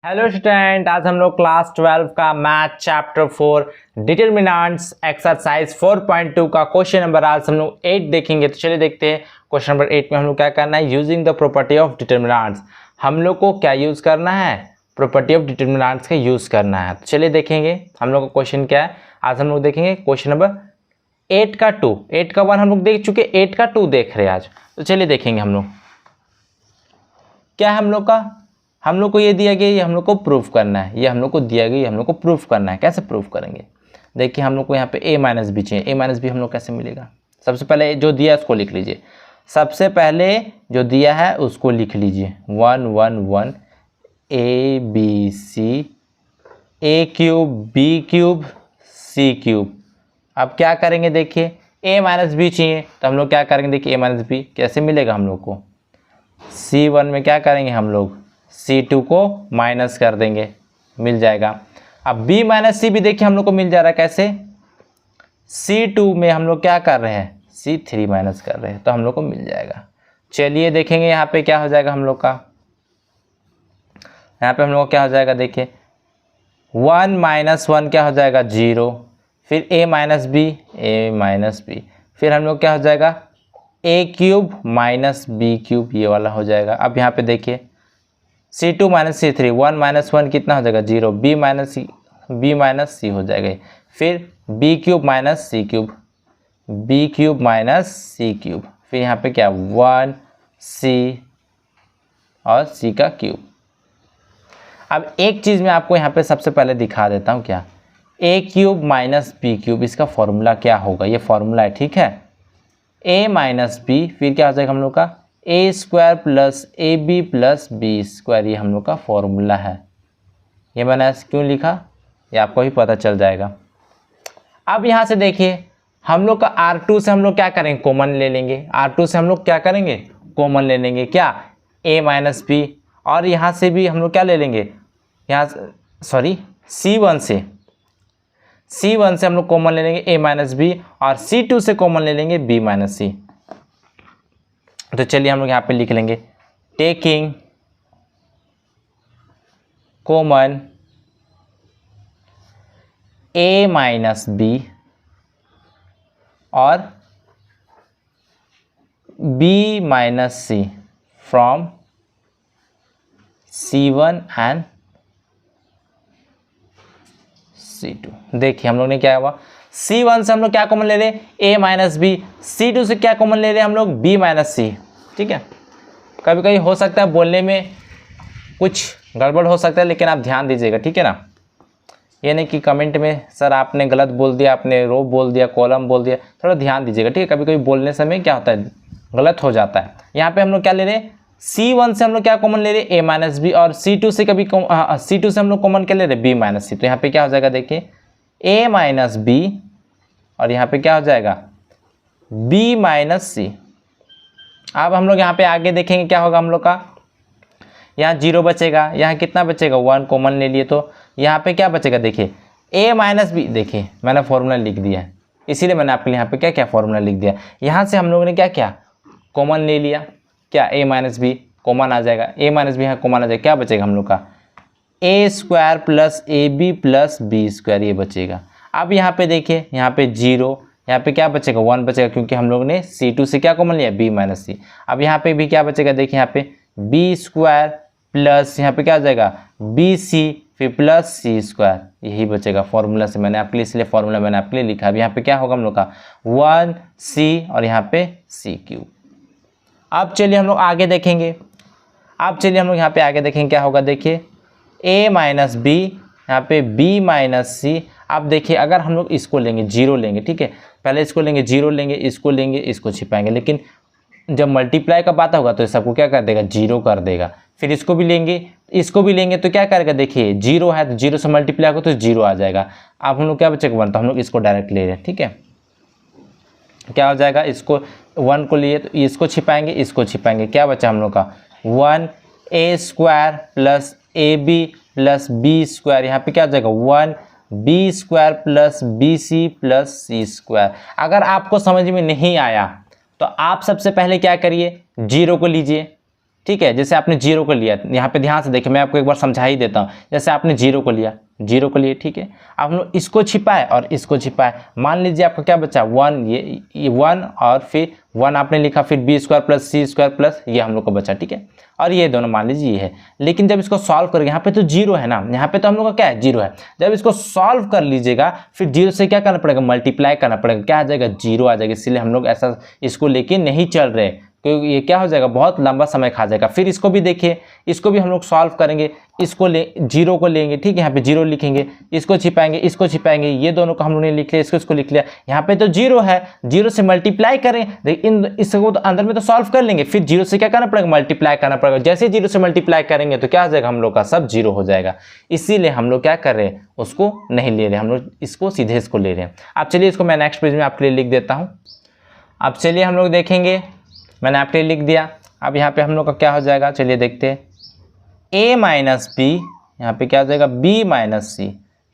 Hello student, आज हम लोग क्लास 12 का मैथ चैप्टर 4 डिटरमिनेंट्स एक्सरसाइज 4.2 का क्वेश्चन नंबर आज हम लोग 8 देखेंगे। तो चलिए देखते हैं क्वेश्चन नंबर 8 में हम लोग क्या करना है। Using the property of determinants, हम लोग को क्या यूज़ करना है, प्रॉपर्टी ऑफ डिटरमिनेंट्स का यूज़ करना है। तो चलिए देखेंगे हम लोग का क्वेश्चन क्या है। आज हम लोग देखेंगे क्वेश्चन नंबर 8 का 2, 8 का 1 हम लोग देख चुके, 8 का 2 देख रहे हैं आज। तो चलिए देखेंगे हम लोग क्या है हम लोग को ये दिया गया, ये हम लोग को प्रूफ करना है। ये हम लोग को दिया गया, ये हम लोग को प्रूफ करना है। कैसे प्रूफ करेंगे, देखिए हम लोग को यहाँ पे a माइनस बी चाहिए। a माइनस बी हम लोग कैसे मिलेगा, सबसे पहले जो दिया है उसको लिख लीजिए। सबसे पहले जो दिया है उसको लिख लीजिए 1 1 1 a b c a cube b cube c cube. अब क्या करेंगे, देखिए a माइनस बी चाहिए तो हम लोग क्या करेंगे, देखिए a माइनस बी कैसे मिलेगा हम लोग को। C1 में क्या करेंगे हम लोग, C2 को माइनस कर देंगे, मिल जाएगा। अब B माइनस सी भी देखिए हम लोग को मिल जा रहा है। कैसे, C2 में हम लोग क्या कर रहे हैं, C3 माइनस कर रहे हैं, तो हम लोग को मिल जाएगा। चलिए देखेंगे यहाँ पे क्या हो जाएगा हम लोग का। यहाँ पे हम लोग को क्या हो जाएगा, देखिए 1 माइनस 1 क्या हो जाएगा 0, फिर a माइनस बी, फिर हम लोग क्या हो जाएगा a cube minus b cube, ये वाला हो जाएगा। अब यहाँ पे देखिए C2 माइनस C3, 1 माइनस 1 कितना हो जाएगा 0, b माइनस सी हो जाएगा। फिर b क्यूब माइनस सी क्यूब, b क्यूब माइनस सी क्यूब, फिर यहाँ पे क्या 1 c और c का क्यूब। अब एक चीज़ मैं आपको यहाँ पे सबसे पहले दिखा देता हूँ, क्या a cube minus b cube, इसका फॉर्मूला क्या होगा, ये फॉर्मूला है, ठीक है। a माइनस बी, फिर क्या हो जाएगा हम लोग का a square plus A B plus B square, ये हम लोग का फॉर्मूला है। ये मैंने ऐसे क्यों लिखा, ये आपको ही पता चल जाएगा। अब यहाँ से देखिए हम लोग का R2 से हम लोग क्या करेंगे, कॉमन ले लेंगे। R2 से हम लोग क्या करेंगे, कॉमन ले लेंगे, क्या a माइनस बी, और यहाँ से भी हम लोग क्या ले लेंगे, यहाँ सॉरी C1 से हम लोग कॉमन ले लेंगे a माइनस बी, और C2 से कॉमन ले लेंगे b माइनस सी। तो चलिए हम लोग यहाँ पे लिख लेंगे taking common a minus b और b minus c from C1 and C2। देखिए हम लोग ने क्या हुआ, C1 से हम लोग क्या कॉमन ले रहे a माइनस बी, C2 से क्या कॉमन ले रहे हम लोग b माइनस सी, ठीक है। कभी कभी हो सकता है बोलने में कुछ गड़बड़ हो सकता है, लेकिन आप ध्यान दीजिएगा, ठीक है ना। ये नहीं कि कमेंट में सर आपने गलत बोल दिया, आपने रो बोल दिया, कॉलम बोल दिया, थोड़ा ध्यान दीजिएगा, ठीक है। कभी कभी बोलने समय क्या होता है, गलत हो जाता है। यहाँ पे हम लोग क्या ले रहे हैं, C1 से हम लोग क्या कॉमन ले रहे हैं a माइनस बी, और C2 से C2 से हम लोग कॉमन क्या ले रहे हैं b माइनस सी। तो यहाँ पे क्या हो जाएगा, देखिए a माइनस बी, और यहाँ पे क्या हो जाएगा b माइनस सी। अब हम लोग यहाँ पे आगे देखेंगे क्या होगा हम लोग का, यहाँ 0 बचेगा, यहाँ कितना बचेगा 1 कॉमन ले लिए, तो यहाँ पे क्या बचेगा, देखिए a माइनस बी। देखिए मैंने फॉर्मूला लिख दिया है, इसीलिए मैंने आपके लिए यहाँ पे क्या क्या फॉर्मूला लिख दिया। यहाँ से हम लोगों ने क्या क्या कॉमन ले लिया, क्या a माइनस बी कॉमन आ जाएगा, a माइनस बी यहाँ कॉमन आ जाएगा, क्या बचेगा हम लोग का a square plus A B plus B square, ये बचेगा। अब यहाँ पे देखिए यहाँ पे 0, यहाँ पे क्या बचेगा 1 बचेगा, क्योंकि हम लोग ने C2 से क्या कॉमन लिया b माइनस सी। अब यहाँ पे भी क्या बचेगा, देखिए यहाँ पे b स्क्वायर प्लस यहाँ पे क्या आ जाएगा बी सी, फिर प्लस सी स्क्वायर, यही बचेगा फॉर्मूला से। मैंने आपके लिए इसलिए फॉर्मूला मैंने आपके लिए लिखा। अब यहाँ पे क्या होगा हम लोग का 1 c और यहाँ पे c क्यूब। अब चलिए हम लोग आगे देखेंगे, क्या होगा, देखिए a माइनस बी, यहाँ पे b माइनस सी। अब देखिए अगर हम लोग इसको लेंगे 0 लेंगे, ठीक है, पहले इसको लेंगे 0 लेंगे, इसको लेंगे, इसको छिपाएंगे, लेकिन जब मल्टीप्लाई का बात होगा तो सबको क्या कर देगा 0 कर देगा। फिर इसको भी लेंगे तो क्या करेगा, देखिए 0 है तो 0 से मल्टीप्लाई होगा तो 0 आ जाएगा। अब हम लोग क्या बचेगा 1, तो हम लोग इसको डायरेक्ट ले रहे हैं, ठीक है। क्या हो जाएगा, इसको 1 को लिए तो इसको छिपाएंगे, क्या बचा हम लोग का 1 a square plus A B plus B square, यहाँ पे क्या हो जाएगा 1 b square plus B C plus C square. अगर आपको समझ में नहीं आया तो आप सबसे पहले क्या करिए, 0 को लीजिए, ठीक है। जैसे आपने 0 को लिया, यहाँ पे ध्यान से देखिए, मैं आपको एक बार समझा ही देता हूँ। जैसे आपने 0 को लिया, 0 को लिए, ठीक है। आप लोग इसको छिपाए और इसको छिपाए, मान लीजिए आपका क्या बचा 1, ये 1 और फिर 1 आपने लिखा, फिर B square plus C square plus ये हम लोग को बचा, ठीक है। और ये दोनों मान लीजिए ये है। लेकिन जब इसको सॉल्व करेंगे, यहाँ पे तो 0 है ना, यहाँ पे तो हम लोग का क्या है 0 है। जब इसको सॉल्व कर लीजिएगा फिर 0 से क्या करना पड़ेगा, मल्टीप्लाई करना पड़ेगा, क्या आ जाएगा 0 आ जाएगा। इसलिए हम लोग ऐसा इसको लेके नहीं चल रहे, क्योंकि ये क्या हो जाएगा, बहुत लंबा समय खा जाएगा। फिर इसको भी देखिए, इसको भी हम लोग सॉल्व करेंगे, इसको 0 को लेंगे, ठीक है, यहाँ पे 0 लिखेंगे, इसको छिपाएंगे, इसको छिपाएंगे, ये दोनों को हम लोगों ने लिख लिया, इसको लिख लिया। यहाँ पे तो 0 है, 0 से मल्टीप्लाई करें, लेकिन इसको तो अंदर में तो सॉल्व कर लेंगे, फिर 0 से क्या करना पड़ेगा, मल्टीप्लाई करना पड़ेगा। जैसे 0 से मल्टीप्लाई करेंगे तो क्या हो जाएगा, हम लोग का सब 0 हो जाएगा। इसीलिए हम लोग क्या कर रहे हैं, उसको नहीं ले रहे, हम लोग इसको सीधे इसको ले रहे हैं। अब चलिए इसको मैं नेक्स्ट पेज में आपके लिए लिख देता हूँ। अब चलिए हम लोग देखेंगे, मैंने आपके लिए लिख दिया। अब यहाँ पे हम लोग का क्या हो जाएगा, चलिए देखते हैं। a माइनस बी, यहाँ पे क्या हो जाएगा b माइनस सी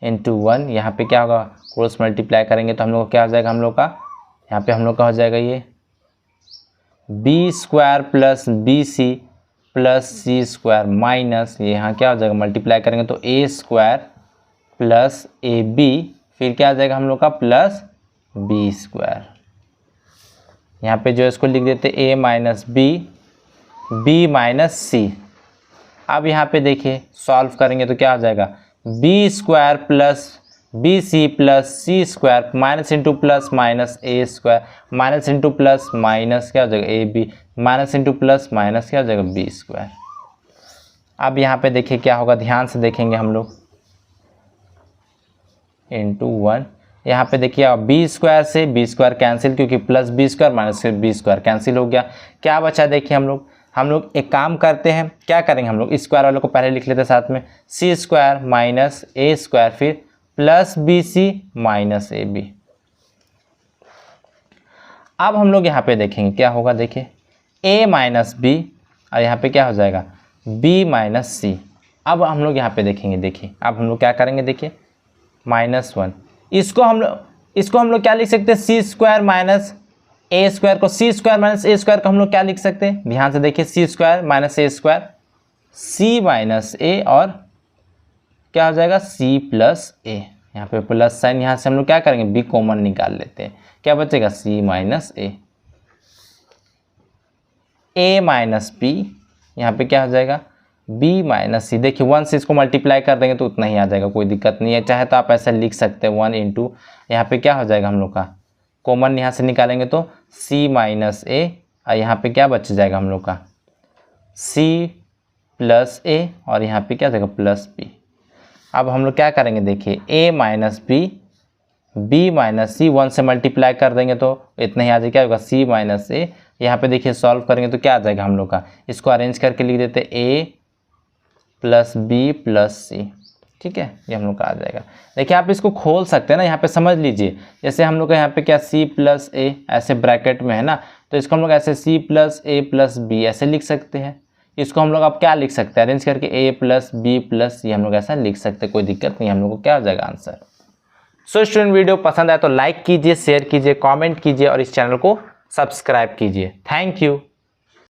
इंटू 1, यहाँ पे क्या होगा, क्रॉस मल्टीप्लाई करेंगे तो हम लोग का क्या हो जाएगा, हम लोग का यहाँ पे हम लोग का हो जाएगा ये b square plus B C plus C square minus, ये यहाँ क्या हो जाएगा, मल्टीप्लाई करेंगे तो a square plus A B, फिर क्या आ जाएगा हम लोग का प्लस b स्क्वायर। यहाँ पे जो इसको लिख देते a minus B, b minus C. अब यहाँ पे देखिए सॉल्व करेंगे तो क्या हो जाएगा, b square plus B C plus C square minus into plus minus ए square minus into plus minus क्या हो जाएगा A B minus into plus minus क्या हो जाएगा बी स्क्वायर। अब यहाँ पे देखिए क्या होगा, ध्यान से देखेंगे हम लोग, इंटू 1, यहाँ पे देखिए अब बी स्क्वायर से बी स्क्वायर कैंसिल, क्योंकि plus B square minus b square cancel हो गया। क्या बचा देखिए, हम लोग एक काम करते हैं, क्या करेंगे, हम लोग स्क्वायर वालों को पहले लिख लेते हैं साथ में, सी स्क्वायर माइनस ए स्क्वायर फिर plus B c minus a b. अब हम लोग यहाँ पे देखेंगे क्या होगा, देखिए a माइनस बी और यहाँ पे क्या हो जाएगा b माइनस सी। अब हम लोग यहाँ पे देखेंगे, देखिए अब हम लोग क्या करेंगे, देखिए -1, इसको हम लोग क्या लिख सकते हैं, सी स्क्वायर माइनस ए स्क्वायर को, सी स्क्वायर माइनस ए स्क्वायर को हम लोग क्या लिख सकते हैं, ध्यान से देखिए, सी स्क्वायर माइनस ए स्क्वायर, सी माइनस ए और क्या हो जाएगा सी प्लस ए। यहाँ पे प्लस साइन, यहाँ से हम लोग क्या करेंगे, बी कॉमन निकाल लेते हैं, क्या बचेगा सी माइनस ए माइनस बी, यहाँ पे क्या हो जाएगा b माइनस सी। देखिए 1 से इसको मल्टीप्लाई कर देंगे तो उतना ही आ जाएगा, कोई दिक्कत नहीं है। चाहे तो आप ऐसा लिख सकते हैं 1 इंटू, यहाँ पे क्या हो जाएगा हम लोग का, कॉमन यहाँ से निकालेंगे तो c माइनस ए और यहाँ पे क्या बच जाएगा हम लोग का c प्लस ए और यहाँ पे क्या हो जाएगा प्लस b। अब हम लोग क्या करेंगे, देखिए a माइनस b माइनस सी, 1 से मल्टीप्लाई कर देंगे तो इतना ही आ जाएगा, क्या होगा c माइनस ए। यहाँ पे देखिए सॉल्व करेंगे तो क्या आ जाएगा हम लोग का, इसको अरेंज करके लिख देते a प्लस बी प्लस सी, ठीक है, ये हम लोग का आ जाएगा। देखिए आप इसको खोल सकते हैं ना, यहाँ पे समझ लीजिए, जैसे हम लोग का यहाँ पे क्या c प्लस ए ऐसे ब्रैकेट में है ना, तो इसको हम लोग ऐसे c प्लस ए प्लस बी ऐसे लिख सकते हैं। इसको हम लोग अब क्या लिख सकते हैं, अरेंज करके a प्लस बी प्लस ये हम लोग ऐसा लिख सकते हैं, कोई दिक्कत नहीं, हम लोग को क्या हो जाएगा आंसर। सो स्टूडेंट, वीडियो पसंद आए तो लाइक कीजिए, शेयर कीजिए, कमेंट कीजिए और इस चैनल को सब्सक्राइब कीजिए। Thank you.